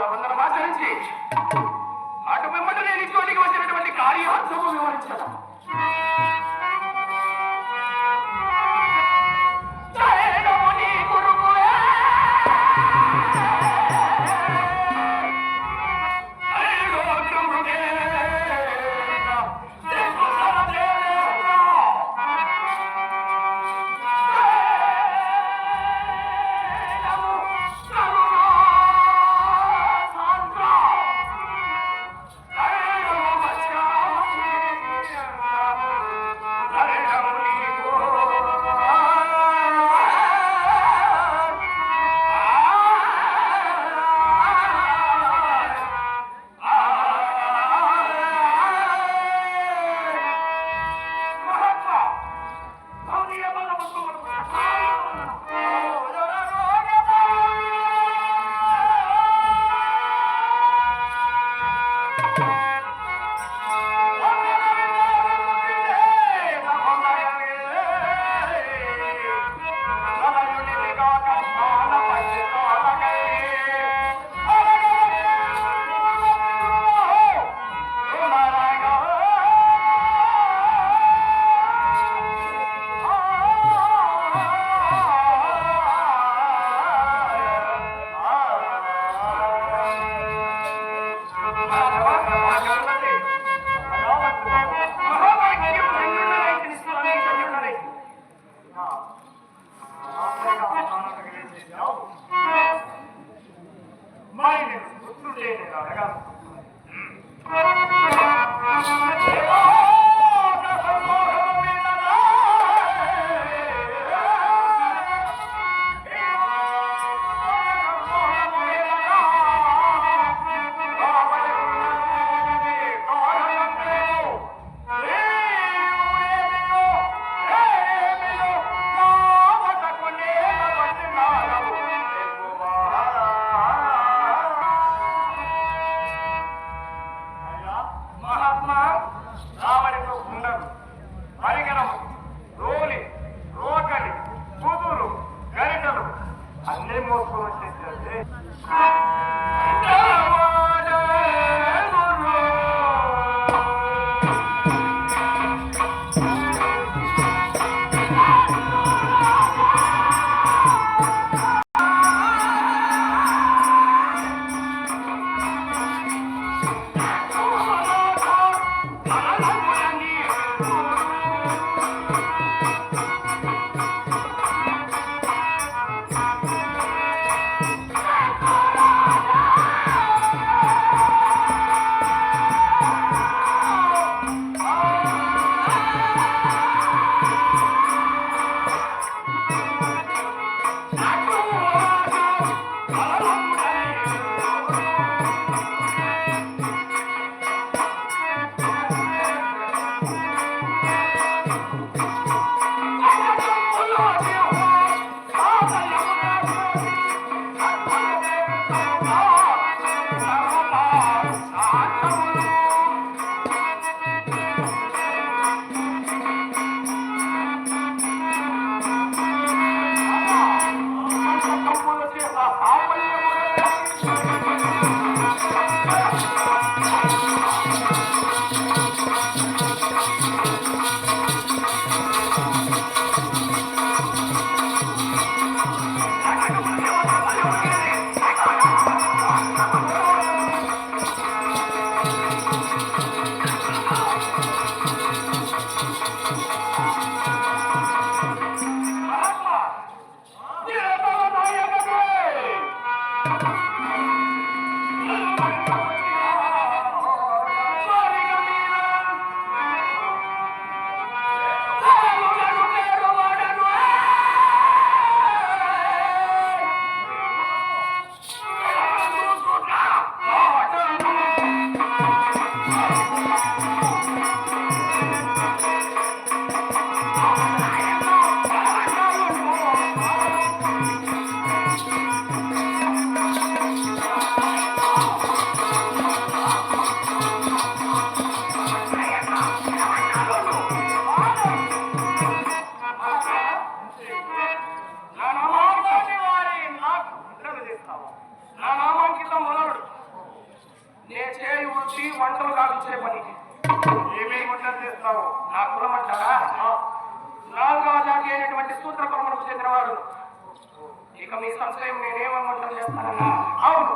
వందనం ఆచరించి అటు వెంబడి నేను ఇటువంటి వచ్చినటువంటి కార్యార్థము వివరించడం. మహాత్మా నేను చేయి వృత్తి వంటలు కాల్చే పని. ఏమేమి వంటలు చేస్తావు? నా కులం అంటారా? 4వ జాతి అయినటువంటి సూత్ర కులములకు చెందినవాడు. ఇక మీ సంశయం నేనేమని వంటలు చేస్తానన్నా? అవును,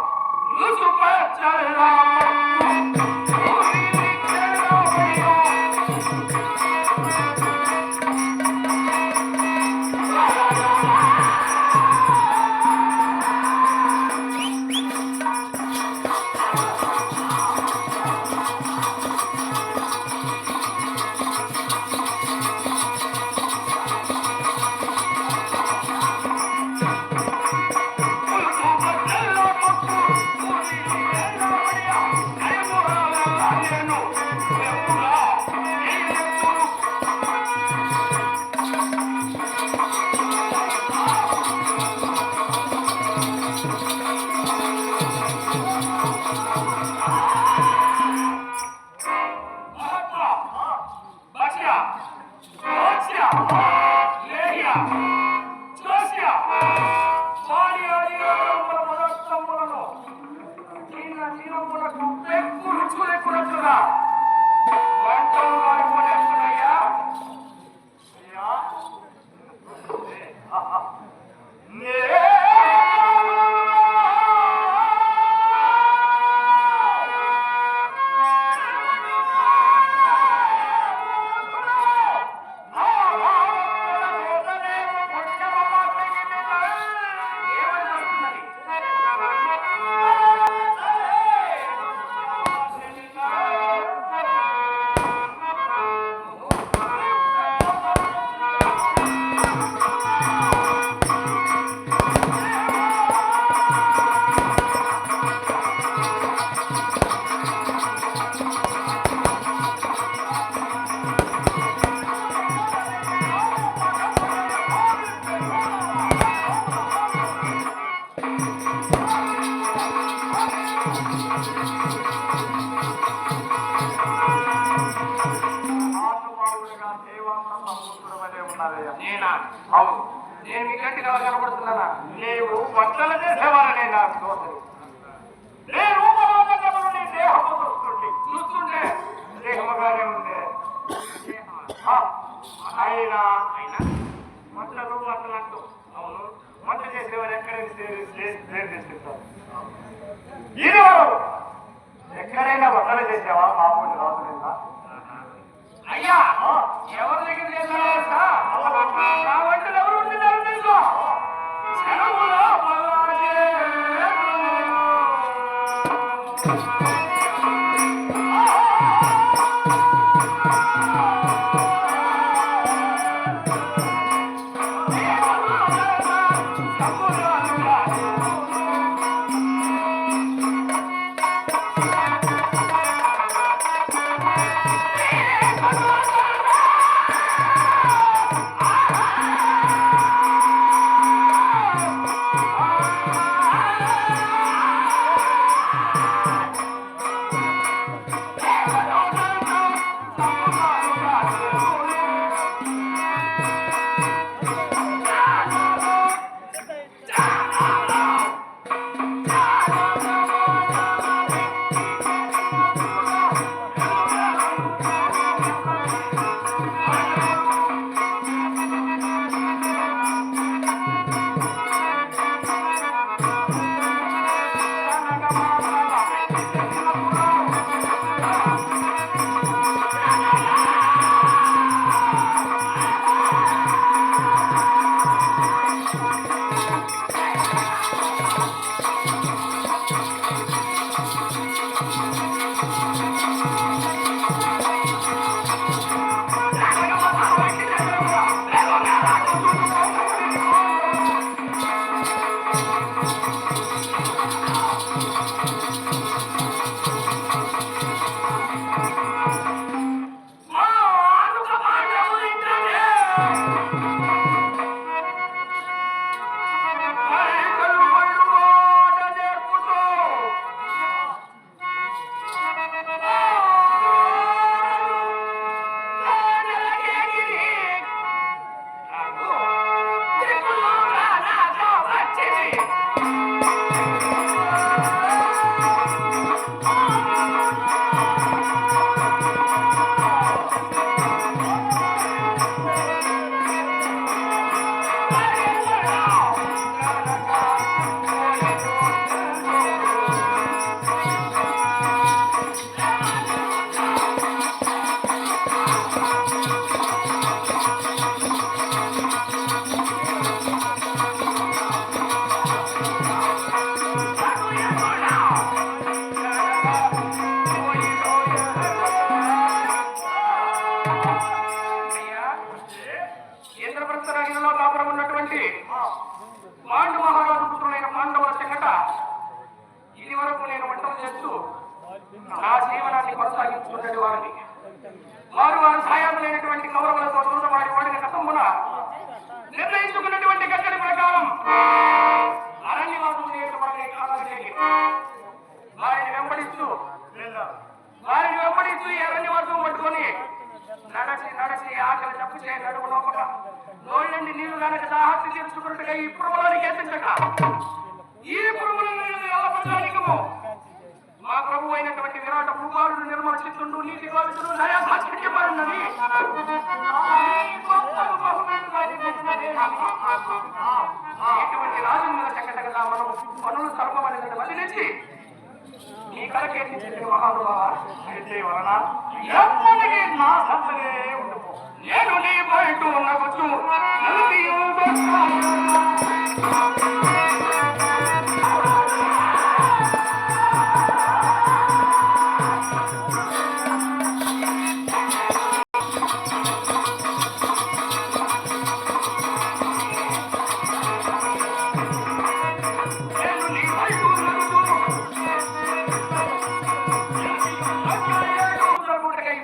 నేనా? అవును, నేను మీకంటే ఎలా కనబడుతున్నానా? నీవు వంటలు చేసేవారనే నాకు తోచదు. నీ రూపరాగములు నీ దేహము చూస్తుంటే దేహముగానే ఉంది. అయినా వంటలు అంటూ అవును, వంట చేసేవారు ఎక్కడైనా చేసుకుంటారు. ఈరోజు ఎక్కడైనా వంటలు చేసావా? మామూలు రాజులైనా అయ్యా ఎవరి దగ్గర చేశారా? నా వంటలు ఎవరు ఉంటున్నారు తెలుసా? చెరువులో పల్లాడే. వారిని వారు సాయాములైనటువంటి కౌరవులతో దూరవాడి వాడిన కథమున నిర్ణయించుకున్నటువంటి గట్టడి ప్రకారం అరణ్యవాసం చేయటమనే కాలానికి వారిని వెంబడిస్తూ ఈ అరణ్యవాసం పట్టుకొని నడచి ఆకలి తప్పు చేయ నడుము నొప్పక నోళ్ళండి నీళ్లు కనుక దాహత్తి తీర్చుకున్నట్టుగా ఈ పురములోనికి ఎత్తించక ఈ పురములను వెళ్ళబడడానికి మా ప్రభు అయినటువంటి విరాట భూపాలుడు నిర్మల చిత్తుండు నీతి కోవితుడు దయాసాక్షించబడినది ఇటువంటి రాజుల చక్కటగా మనం పనులు సర్వమనేది వదిలించి నీ కలకేర్చింది మహానుభావ అయితే వలన ఎప్పటికీ నా సంతనే ఉండిపో. నేను నీ బయట నవ్వుతూ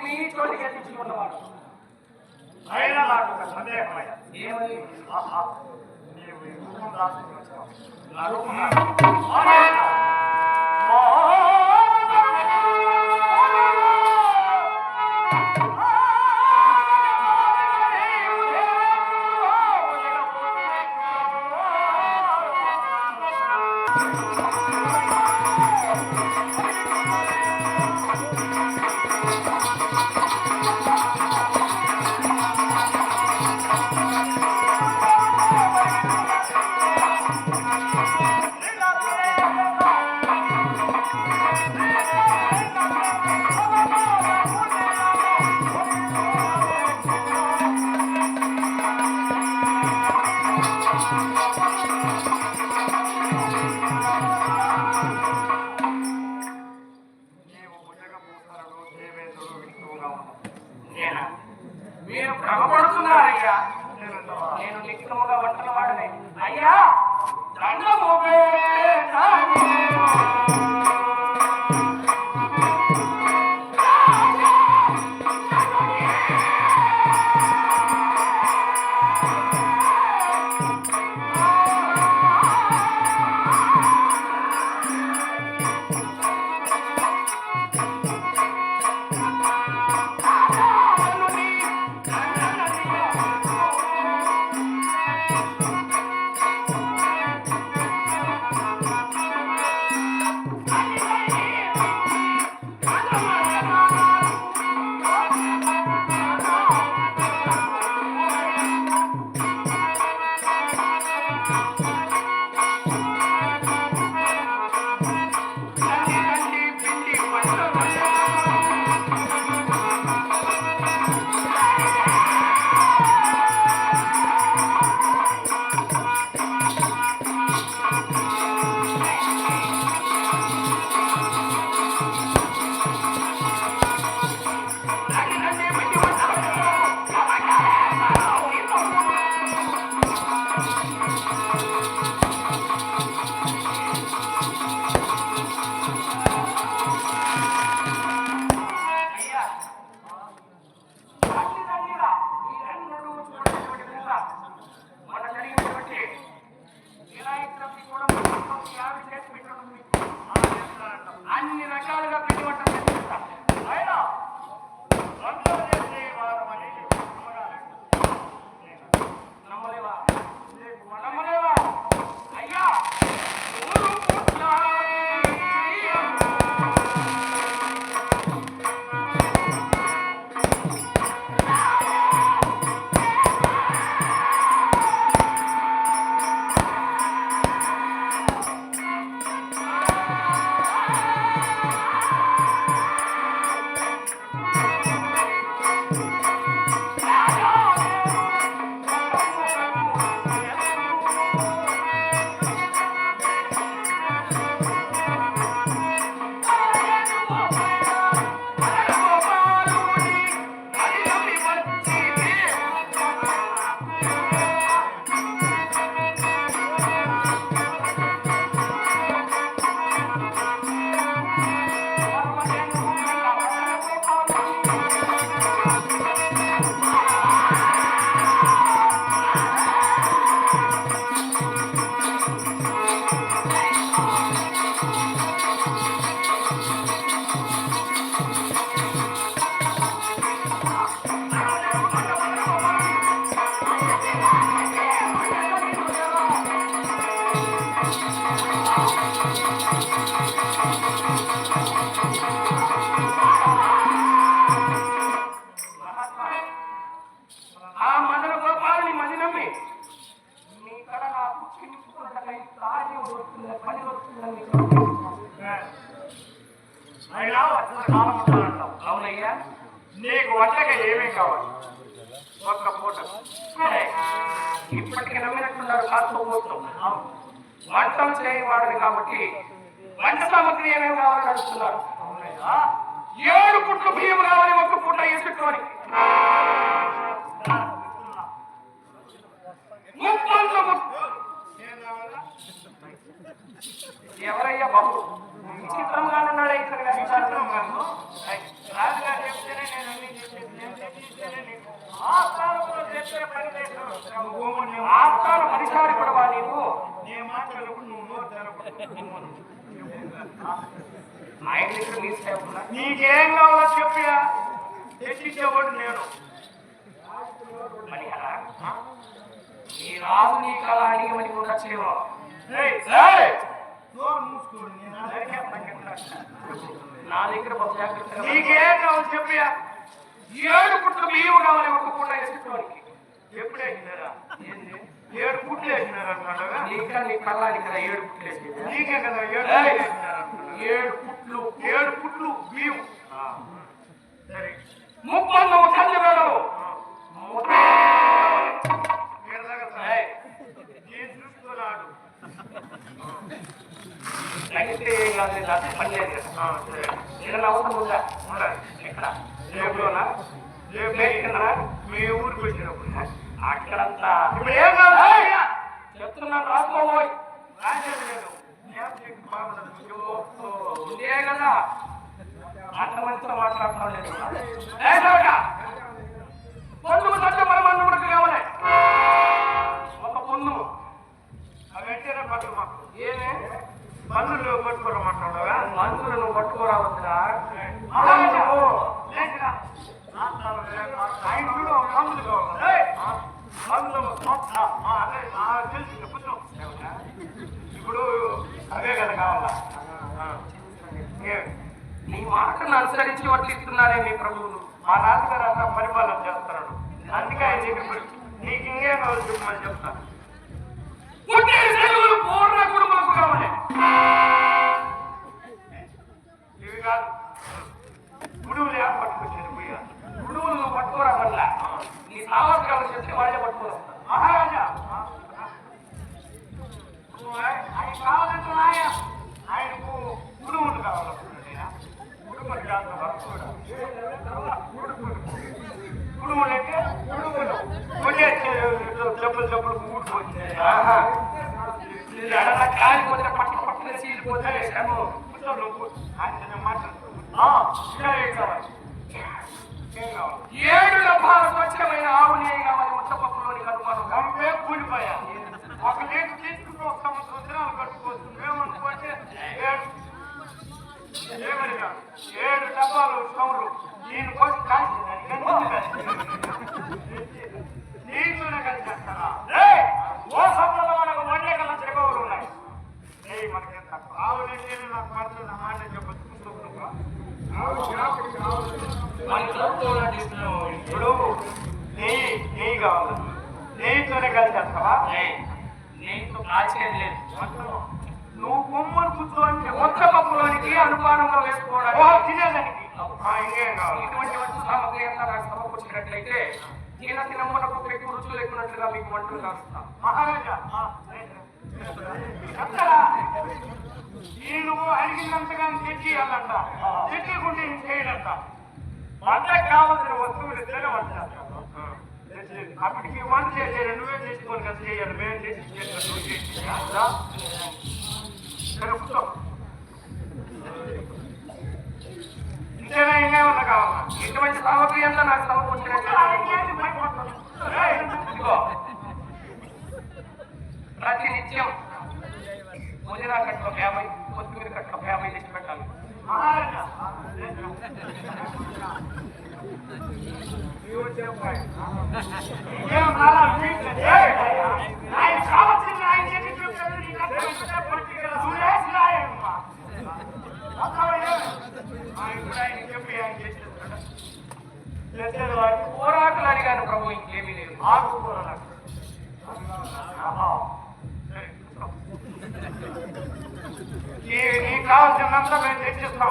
మీ చోటికి ఎత్తించుకున్నవాడు అయినా నాకు ఒక సందేహమయ్యా. ఏమని ఆహా, నీవు ఈ రూపం రాసుకుని వచ్చావు. నా రూపం మీరు భ్రమపడుతున్నారయ్యా. నేను నిత్యముగా వంటల వాడనే అయ్యా. దండము అన్ని రకాలుగా పిండి వంటలు చేస్తా. అయినా వంటలు చేసే వారమని నమ్మలేవా? నమ్మలేవా? అయ్యా ఊరు పుట్ల అయినా వచ్చిన కాలం ఉంటానంటావు. అవునయ్యా. నీకు వంటగా ఏమేం కావాలి? ఒక్క పూట. ఇప్పటికి నమ్మినట్టున్నారు కాకపోతున్నాం. వంటలు చేయవాడని కాబట్టి వంట సామగ్రి ఏమేమి కావాలని అడుగుతున్నారు. 7 పుట్లు బియ్యం కావాలి ఒక్క పూట వేసుకొని. 30 ఎవరయ్యా బాబు విచిత్రంగా ఉన్నాడే ఇక్కడ రాజుగారు చెప్తేనే నేను అన్ని చెప్పేది. ఆస్థానంలో చెప్పే పని లేదు. ఆస్థాన పరిచారి పడవా నీవు? నేను మాట్లాడప్పుడు నువ్వు నోరు తెరవకు. ఆయన దగ్గర మీ సేవకులా? నీకేం కావాలో చెప్పియా, తెచ్చిచ్చేవాడు నేను. మణిహరా, ఈ రాజు నీ కళ అడిగమని ఉండొచ్చేమో. నోరు మూసుకోండి, నేను నా దగ్గర ఒక జాగ్రత్త. నీకేం కావాలో చెప్పియా. 7 పుట్లు బియ్యం కావాలి ఒక్క పూట వేసుకోవడానికి. ఎప్పుడు వేసినారా? 7 పుట్లు వేసినారు అంటున్నాడుగా. ఇంకా నీ కళ్ళానికి కదా 7 పుట్లు వేసేది. నీకే కదా 7 పుట్లు 7 పుట్లు బియ్యం. సరే, 30 కళ్ళు వేడవు. నేను చూస్తున్నాడు. అయితే పని లేదు కదా. సరే, ఏదైనా అవసరం ఉందా? ఉండాలి. ఎక్కడ రేపులోనా? రేపు మీ ఊరికి వచ్చినప్పుడు అక్కడంతా ఇప్పుడు ఏం కావాలి? చెప్తున్నాను రాసుకోబోయ్. రాసేది లేదు. ఇదే కదా అంత మంచితో మాట్లాడుతున్నాం లేదు. పొన్నుకు తట్టు మరమన్ను ఉడక కావాలి. ఒక పొన్ను అవి పెట్టారా పట్టు మాకు. ఏమే పన్నులు పట్టుకోరమంటావా? మందులు నువ్వు పట్టుకోరావద్దా? ఆయన చూడు మందులు కావాలి. మందులు తెలుసు కొంచెం. ఇప్పుడు అవే కదా కావాలా? నీ మాటను అనుసరించి వర్తిస్తున్నారే మీ ప్రభువులు. మా నాన్నగారు అంతా పరిపాలన చేస్తున్నాడు. అందుకే ఆయన దగ్గర నీకు ఇంకేం కావాలి చెప్పమని చెప్తాను. పూర్ణ కుటుంబాలకు కావాలి. ఇవి కాదు, గుడువులు ఏం పట్టుకొచ్చేది పోయా. గుడువులు నువ్వు పట్టుకోరా వల్ల నీ సామర్థ్యాలు చెప్తే వాళ్ళే పట్టుకోవస్తారు. మహారాజా ఆయన కావాలంటే ఆయనకు గుడువులు కావాలనుకుంటున్నా. గుడుములు కాదు, గుడుములు అంటే గుడుములు కొట్టే చెప్పులు ఊడిపోతుంది. కాలిపోతే పట్టు పట్టున చీలిపోతే ఆయన మాట్లాడుతుంది. ఏం కావాలి? 7 డబ్బాల స్వచ్ఛమైన ఆవు నెయ్యి కావాలి. ముద్దపప్పులోని కనుమానం గంపే కూలిపోయా. ఒక లీటర్ తీసుకుంటూ ఒక సంవత్సరాలు కట్టుకోవచ్చు. మేమనుకుంటే 7 డబ్బాలు స్టవ్లు నేను కోసం నీతోనే కలిసేస్తారా? ఓ సభలో మనకు వండే కల చెగవులు ఉన్నాయి. మనకి ఆవులంటే నాకు మాత్రం నా మాట చెప్పచ్చు. ఇప్పుడు నెయ్యి కావాలి. నెయ్యితోనే కలిసేస్తావా? నెయ్యితో కాల్చేది లేదు. నువ్వు కొమ్మను కూర్చో అంటే ముద్దపప్పులోనికి అనుపానంగా వేసుకోవడానికి తినేదానికి ఇంకేం కావాలి? ఇటువంటి వస్తు సామగ్రి అంతా నాకు సమకూర్చినట్లయితే తినమ్మనకు పెట్టి రుచులు లేకున్నట్లుగా మీకు వంటలు కాస్తాం. మహారాజా చెప్తారా? నేను అడిగినంతగా తెచ్చియాలంట. తెచ్చికుంటే చేయడంట. వంటకు కావాల్సిన వస్తువులు ఇద్దరే వంట చేస్తాను. అప్పటికి వంట చేసేది నువ్వే తెచ్చుకొని కదా చేయాలి. మేము తెచ్చి కూర్చో. ఇంకేనా ఇంకేమన్నా కావాలా? ఇటువంటి సామగ్రి అంతా నాకు సమకూర్చినట్లయితే ప్రతి నిత్యం పుదీనా కట్ల 50, కొత్తిమీర కట్ల 50 తెచ్చి పెట్టాలి. మహారాజా ఆయన కావాల్సింది ఆయన చెప్పి చెప్తాడు. పోరాకులు అడిగాను ప్రభు, ఇంకేమీ లేదు. ఆకుకూరలు నీకు కావాల్సిన దాన్నంతా మేము తెచ్చిస్తాం.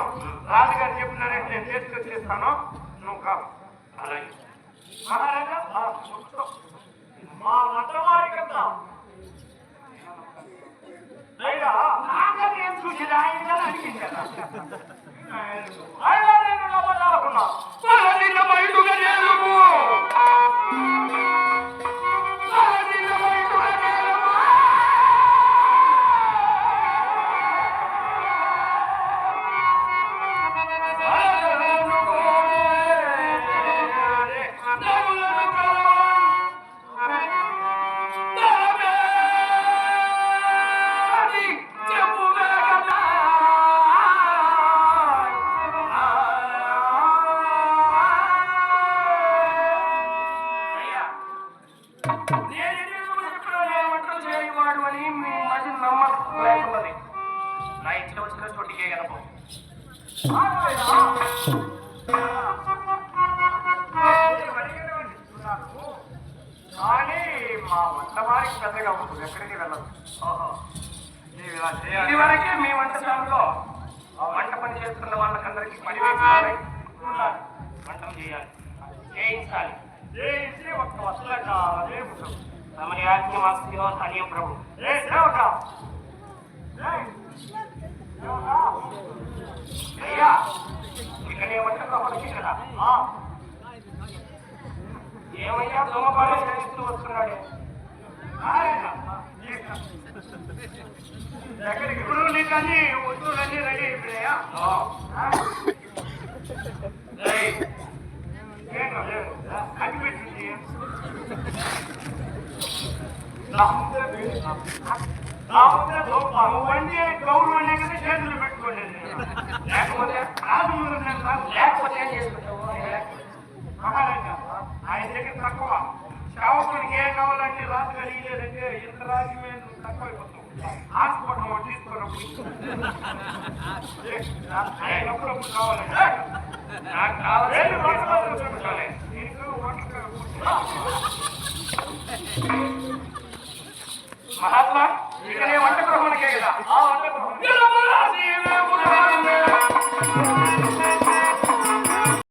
రాజుగారు చెప్పినారంటే నేను తీసుకొచ్చిస్తాను, నువ్వు కాదు. అలాగే మహారాజా మా వంటవారికంతా అయినా నాకని ఏం చూసేది ఆయన అడిగింది కదా. అయినా నేను నమ్మదాలకున్నా కానీ మా వంటవారికి పెద్దగా ఉంటుంది, ఎక్కడికి వెళ్ళదు. ఇదివరకే మీ వంటశాలలో వంట పని చేస్తున్న వాళ్ళకందరికీ పని వేయాలి, వంటలు చేయాలి, చేయించాలి. చేయించి ఒక వసల కావాలి ఉంటుంది. తమరి ఆజ్ఞమాస్తిలో స్థానీయ ప్రభు ఏ సేవక అయ్యా ఇక నీ వంట ప్రభుత్వం కదా. ఏమయ్యా దోమపాలు చేస్తూ వస్తున్నాడు. ఎక్కడికి ఇప్పుడు నీకు అన్ని వస్తువులన్నీ రెడీ అయిపోయాయా? అనిపెట్టింది వండి గౌరవ వండే కదా చేతులు పెట్టుకోండి. లేకపోతే రాజు లేకపోతే ఏం చేసుకుంటావు? మహారాజా ఆయన దగ్గర తక్కువ. సేవకుడికి ఏం కావాలంటే రాజు కలిగలేదంటే ఇంత రాజు మీద తక్కువైపోతాం. హాస్పిటల్ తీసుకున్నప్పుడు ఆయన అప్పుడప్పుడు కావాలంటే నాకు కావాలి మహాత్మా ఇక నీ వంట గృహమునికే కదా. ఆ వంట